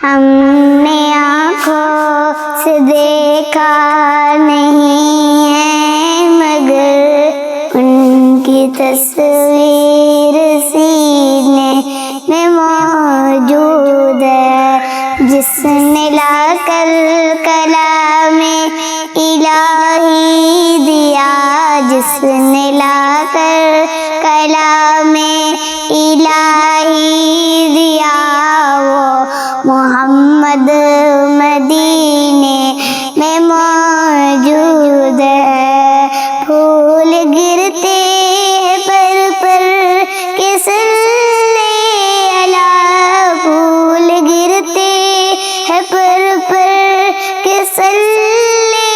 ہم نے آنکھوں سے دیکھا نہیں ہے مگر ان کی تصویر سینے میں موجود ہے، جس نے لا کر کلام الہی دیا، جس نے لا کر کلام الہی دیا، وہ محمد مدینے میں موجود ہے۔ پھول گرتے ہیں پر پر کے صلی علی، پھول گرتے ہیں پر پر کے صلی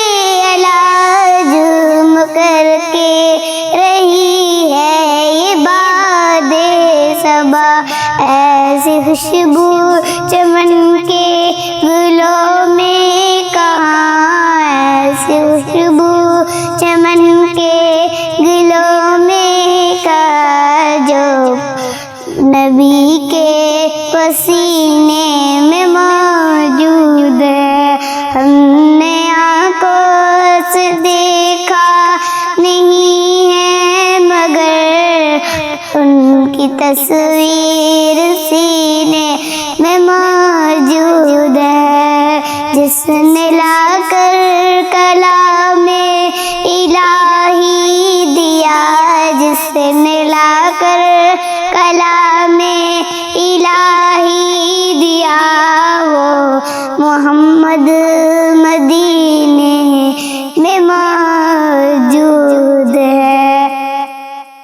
علی، جھوم کر کے رہی ہے یہ باد صبا، ایسی خوشبو چمن کے گلوں میں کہاں، ایسی خوشبو چمن کے گلوں میں کہاں، جو نبی کے پسینے میں موجود ہے۔ ہم نے آنکھوں سے دیکھا نہیں ہے مگر ان کی تصویر سینے میں موجود ہے، جس نے لا کر کلام الہی دیا، جس نے لا کر کلام الہی دیا، وہ محمد